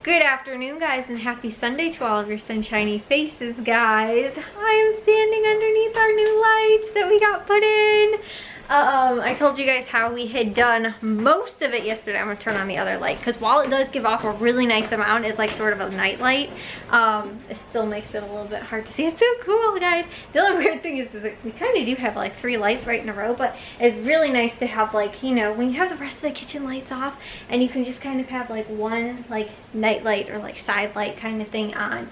Good afternoon, guys, and happy Sunday to all of your sunshiny faces, guys. I am standing underneath our new lights that we got put in. I told you guys how we had done most of it yesterday. I'm gonna turn on the other light because while it does give off a really nice amount, it's like sort of a night light. It still makes it a little bit hard to see. It's so cool, guys. The only weird thing is that we kind of do have like 3 lights right in a row, but it's really nice to have, like, you know, when you have the rest of the kitchen lights off and you can just kind of have like one like night light or like side light kind of thing on,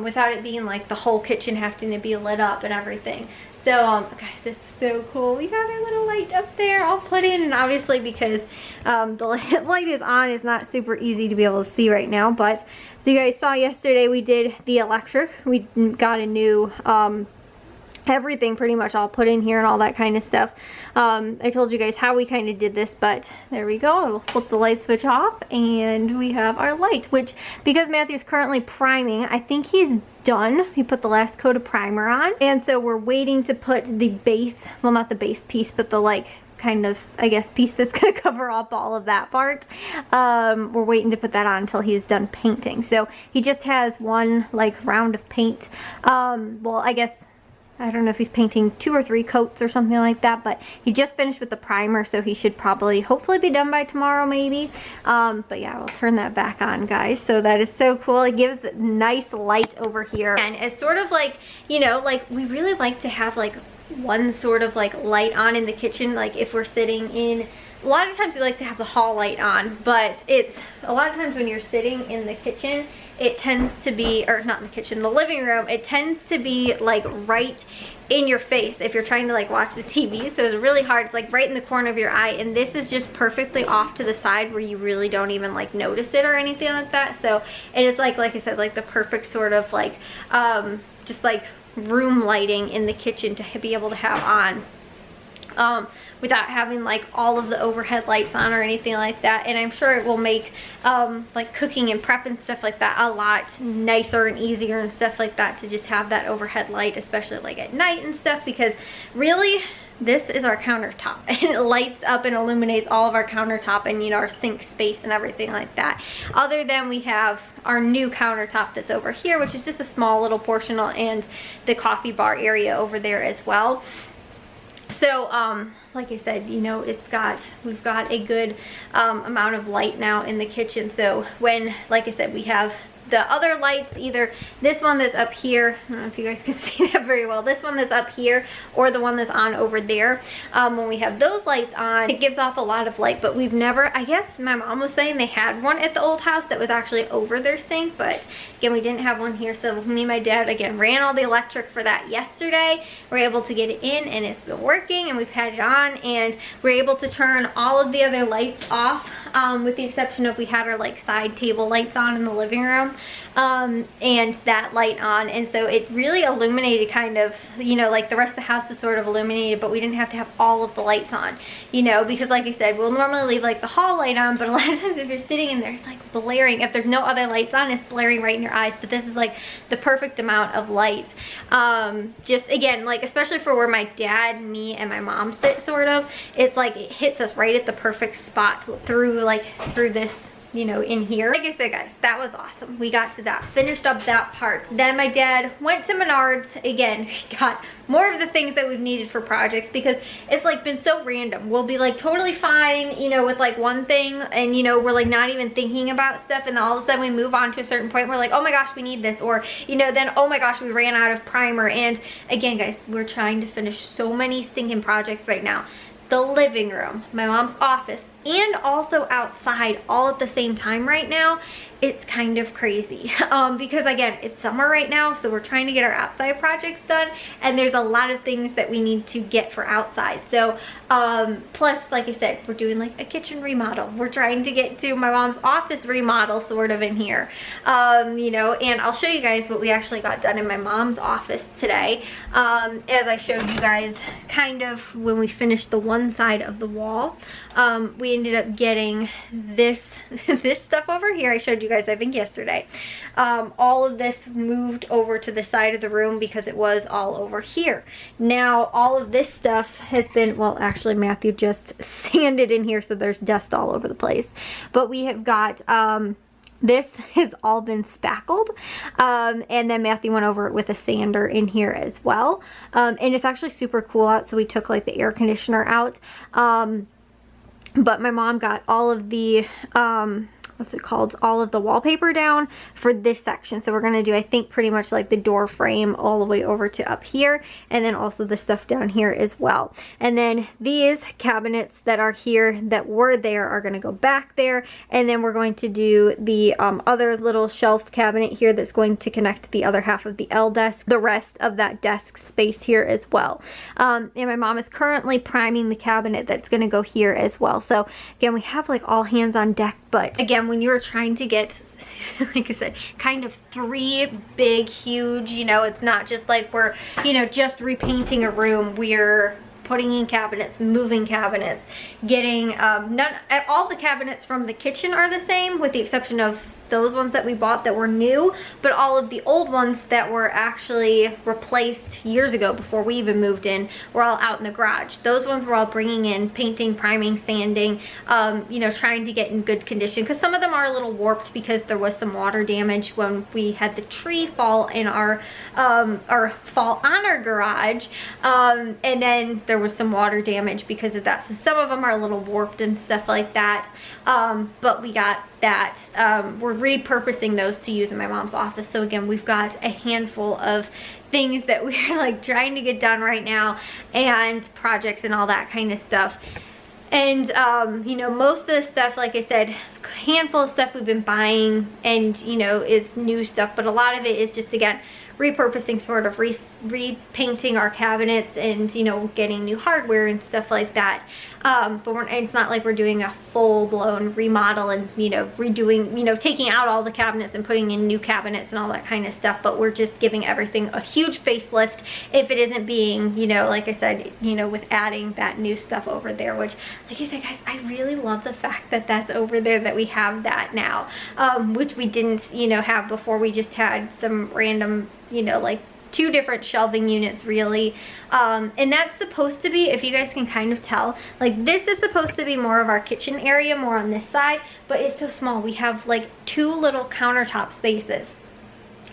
without it being like the whole kitchen having to be lit up and everything. So guys, it's so cool. We got our little light up there all put in, and obviously because the light is on, it's not super easy to be able to see right now. But as you guys saw yesterday, we did the electric. We got a new everything pretty much all put in here and all that kind of stuff. I told you guys how we kind of did this, but there we go. I will flip the light switch off and we have our light, which, because Matthew's currently priming, I think he's done. He put the last coat of primer on, and so we're waiting to put the base, well, not the base piece, but the like kind of, I guess, piece that's gonna cover up all of that part. We're waiting to put that on until he's done painting. So he just has one like round of paint. Well, I guess I don't know if he's painting 2 or 3 coats or something like that, but he just finished with the primer, so he should probably hopefully be done by tomorrow maybe. But yeah, we'll turn that back on, guys. So that is so cool. It gives a nice light over here, and it's sort of like, you know, like we really like to have like one sort of like light on in the kitchen. Like if we're sitting in, a lot of times we like to have the hall light on, but it's a lot of times when you're sitting in the kitchen, it tends to be, or not in the kitchen, the living room, it tends to be like right in your face if you're trying to like watch the TV. So it's really hard. It's like right in the corner of your eye, and this is just perfectly off to the side where you really don't even like notice it or anything like that. So, and it's like I said, like the perfect sort of like just like room lighting in the kitchen to be able to have on, without having like all of the overhead lights on or anything like that. And I'm sure it will make like cooking and prep and stuff like that a lot nicer and easier and stuff like that, to just have that overhead light, especially like at night and stuff, because really this is our countertop and it lights up and illuminates all of our countertop and, you know, our sink space and everything like that. Other than we have our new countertop that's over here, which is just a small little portion, and the coffee bar area over there as well. So like I said, you know, we've got a good amount of light now in the kitchen. So when, like I said, we have the other lights, either this one that's up here, I don't know if you guys can see that very well, this one that's up here or the one that's on over there, when we have those lights on, it gives off a lot of light. But we've never, I guess my mom was saying they had one at the old house that was actually over their sink, but again, we didn't have one here. So me and my dad again ran all the electric for that yesterday. We're able to get it in and it's been working, and we've had it on, and we're able to turn all of the other lights off, with the exception of we had our like side table lights on in the living room, and that light on. And so it really illuminated kind of, you know, like the rest of the house was sort of illuminated, but we didn't have to have all of the lights on, you know, because like I said, we'll normally leave like the hall light on, but a lot of times if you're sitting in there, it's like blaring. If there's no other lights on, it's blaring right in your eyes. But this is like the perfect amount of light, just again, like especially for where my dad, me, and my mom sit, sort of, it's like it hits us right at the perfect spot through this, you know, in here. Like I said, guys, that was awesome. We got to that, finished up that part. Then my dad went to Menards again. He got more of the things that we've needed for projects, because it's like been so random. We'll be like totally fine, you know, with like one thing, and you know, we're like not even thinking about stuff, and then all of a sudden we move on to a certain point, we're like, oh my gosh, we need this, or you know, then oh my gosh, we ran out of primer. And again, guys, we're trying to finish so many stinking projects right now. The living room, my mom's office, and also outside all at the same time right now. It's kind of crazy, because again, it's summer right now, so we're trying to get our outside projects done, and there's a lot of things that we need to get for outside. So plus, like I said, we're doing like a kitchen remodel. We're trying to get to my mom's office remodel sort of in here, you know, and I'll show you guys what we actually got done in my mom's office today. As I showed you guys kind of when we finished the one side of the wall, we ended up getting this this stuff over here. I showed you guys, I think yesterday. All of this moved over to the side of the room because it was all over here. Now all of this stuff has been, well, actually Matthew just sanded in here, so there's dust all over the place. But we have got This has all been spackled, and then Matthew went over it with a sander in here as well, and it's actually super cool out, so we took like the air conditioner out, but my mom got all of the what's it called, all of the wallpaper down for this section. So we're gonna do, I think, pretty much like the door frame all the way over to up here, and then also the stuff down here as well. And then these cabinets that are here that were there are gonna go back there, and then we're going to do the other little shelf cabinet here that's going to connect the other half of the L desk, the rest of that desk space here as well. And my mom is currently priming the cabinet that's gonna go here as well. So again, we have like all hands on deck, but again, when you're trying to get, like I said, kind of 3 big, huge, you know, it's not just like we're, you know, just repainting a room. We're putting in cabinets, moving cabinets, getting, all the cabinets from the kitchen are the same, with the exception of those ones that we bought that were new, but all of the old ones that were actually replaced years ago before we even moved in were all out in the garage. Those ones were all bringing in, painting, priming, sanding, you know, trying to get in good condition, because some of them are a little warped because there was some water damage when we had the tree fall in our or fall on our garage, and then there was some water damage because of that. So some of them are a little warped and stuff like that, but we got that. We're repurposing those to use in my mom's office. So again, we've got a handful of things that we're like trying to get done right now, and projects and all that kind of stuff. And you know, most of the stuff, like I said, handful of stuff we've been buying and, you know, is new stuff, but a lot of it is just, again, repurposing, sort of repainting our cabinets and, you know, getting new hardware and stuff like that. But it's not like we're doing a full-blown remodel and, you know, redoing, you know, taking out all the cabinets and putting in new cabinets and all that kind of stuff, but we're just giving everything a huge facelift if it isn't being, you know, like I said, you know, with adding that new stuff over there, which, like I said, guys, I really love the fact that that's over there, that we have that now, which we didn't, you know, have before. We just had some random, you know, like 2 different shelving units really, and that's supposed to be, if you guys can kind of tell, like this is supposed to be more of our kitchen area, more on this side, but it's so small. We have like 2 little countertop spaces,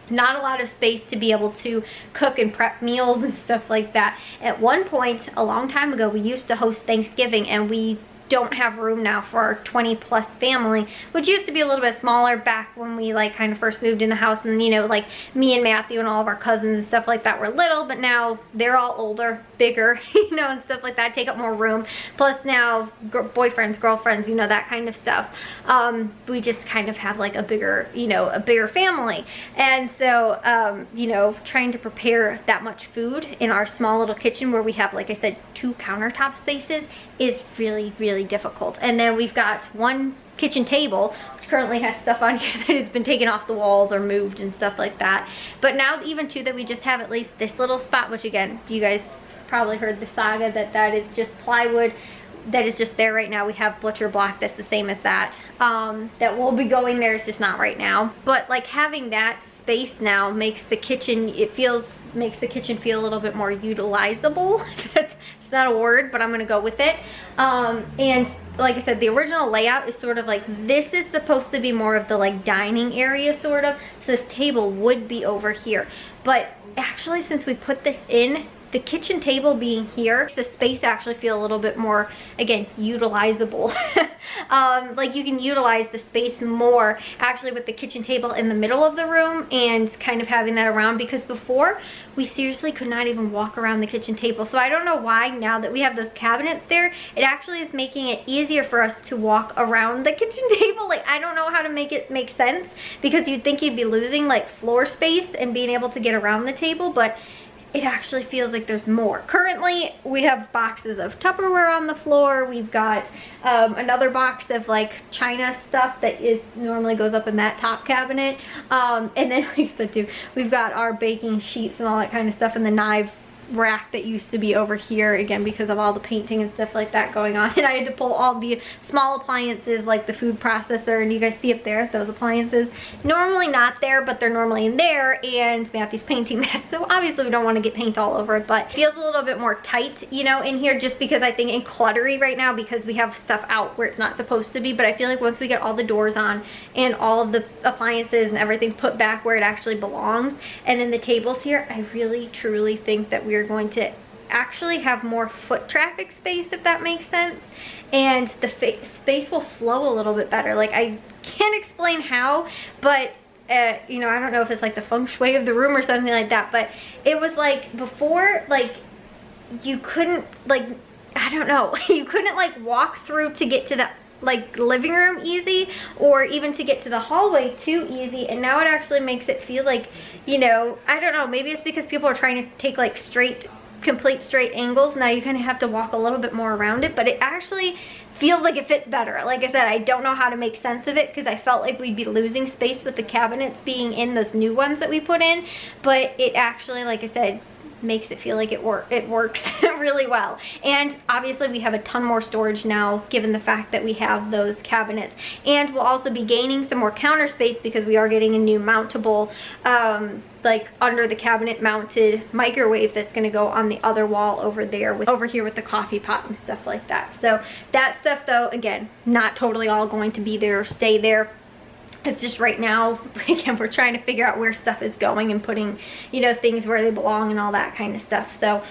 not a lot of space to be able to cook and prep meals and stuff like that. At one point a long time ago, we used to host Thanksgiving, and we don't have room now for our 20+ family, which used to be a little bit smaller back when we like kind of first moved in the house, and, you know, like me and Matthew and all of our cousins and stuff like that were little, but now they're all older, bigger, you know, and stuff like that, take up more room. Plus now boyfriends, girlfriends, you know, that kind of stuff. We just kind of have like a bigger, you know, a bigger family, and so you know, trying to prepare that much food in our small little kitchen where we have, like I said, 2 countertop spaces is really, really difficult. And then we've got 1 kitchen table, which currently has stuff on here that has been taken off the walls or moved and stuff like that. But now even too, that we just have at least this little spot, which again, you guys probably heard the saga that is just plywood that is just there right now. We have butcher block that's the same as that, that will be going there. It's just not right now. But like having that space now makes the kitchen, makes the kitchen feel a little bit more utilizable. It's not a word, but I'm gonna go with it. And like I said, the original layout is sort of like, this is supposed to be more of the like dining area sort of, so this table would be over here. But actually, since we put this in, the kitchen table being here, the space actually feel a little bit more, again, utilizable. Like you can utilize the space more actually with the kitchen table in the middle of the room and kind of having that around, because before we seriously could not even walk around the kitchen table. So I don't know why, now that we have those cabinets there, it actually is making it easier for us to walk around the kitchen table. Like I don't know how to make it make sense, because you'd think you'd be losing like floor space and being able to get around the table, but it actually feels like there's more. Currently, we have boxes of Tupperware on the floor. We've got another box of like China stuff that is normally goes up in that top cabinet. And then like I said too, we've got our baking sheets and all that kind of stuff, and the rack that used to be over here, again because of all the painting and stuff like that going on, and I had to pull all the small appliances like the food processor, and you guys see up there those appliances normally not there, but they're normally in there, and Matthew's painting that, so obviously we don't want to get paint all over it, but it feels a little bit more tight, you know, in here, just because I think, and cluttery right now because we have stuff out where it's not supposed to be. But I feel like once we get all the doors on and all of the appliances and everything put back where it actually belongs, and then the tables here, I really truly think that we're going to actually have more foot traffic space, if that makes sense, and the space will flow a little bit better. Like, I can't explain how, but you know, I don't know if it's like the feng shui of the room or something like that, but it was like before, like you couldn't, like, I don't know, you couldn't like walk through to get to the like living room easy, or even to get to the hallway too easy, and now it actually makes it feel like, you know, I don't know, maybe it's because people are trying to take like complete straight angles. Now you kind of have to walk a little bit more around it, but it actually feels like it fits better. Like I said, I don't know how to make sense of it because I felt like we'd be losing space with the cabinets being in those new ones that we put in, but it actually, like I said, makes it feel like it works really well. And obviously we have a ton more storage now given the fact that we have those cabinets, and we'll also be gaining some more counter space because we are getting a new mountable like under the cabinet mounted microwave that's going to go on the other wall over there, with over here with the coffee pot and stuff like that. So that stuff, though, again, not totally all going to be there or stay there. It's just right now, again, we're trying to figure out where stuff is going and putting, you know, things where they belong and all that kind of stuff. So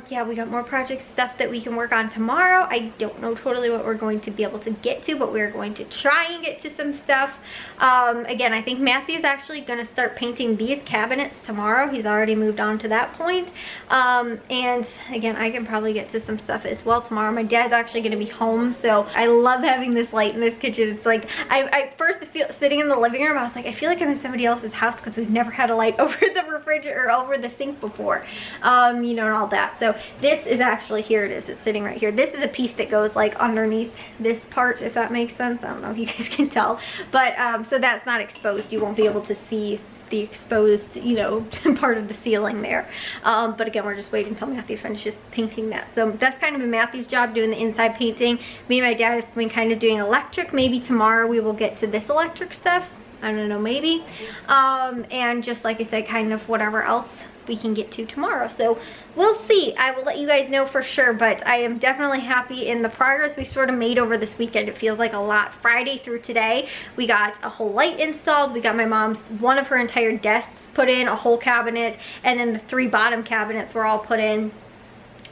yeah, we got more project stuff that we can work on tomorrow. I don't know totally what we're going to be able to get to, but we're going to try and get to some stuff. Again, I think Matthew's actually going to start painting these cabinets tomorrow. He's already moved on to that point. And again, I can probably get to some stuff as well tomorrow. My dad's actually going to be home, so I love having this light in this kitchen. It's like, I first feel sitting in the living room, I was like, I feel like I'm in somebody else's house because we've never had a light over the refrigerator or over the sink before, you know, and all that. So this is actually, here it is, it's sitting right here. This is a piece that goes like underneath this part, if that makes sense. I don't know if you guys can tell, but so that's not exposed. You won't be able to see the exposed, you know, part of the ceiling there. But again, we're just waiting until Matthew finishes painting that. So that's kind of been Matthew's job, doing the inside painting. Me and my dad have been kind of doing electric. Maybe tomorrow we will get to this electric stuff. I don't know, maybe. And just like I said, kind of whatever else we can get to tomorrow. So we'll see. I will let you guys know for sure, but I am definitely happy in the progress we sort of made over this weekend. It feels like a lot. Friday through today, we got a whole light installed. We got my mom's, one of her entire desks put in, a whole cabinet, and then the 3 bottom cabinets were all put in.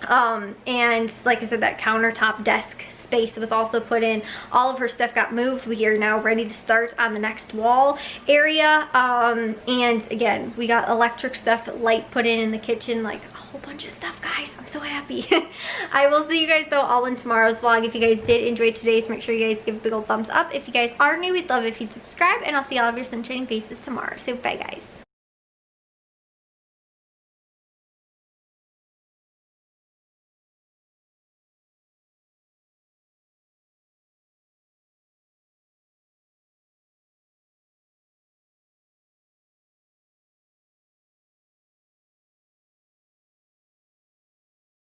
And like I said, that countertop desk space was also put in. All of her stuff got moved. We are now ready to start on the next wall area. And again, we got electric stuff, light put in the kitchen, like a whole bunch of stuff, guys. I'm so happy. I will see you guys though all in tomorrow's vlog. If you guys did enjoy today's, make sure you guys give a big old thumbs up. If you guys are new, we'd love if you'd subscribe, and I'll see all of your sunshining faces tomorrow. So bye, guys.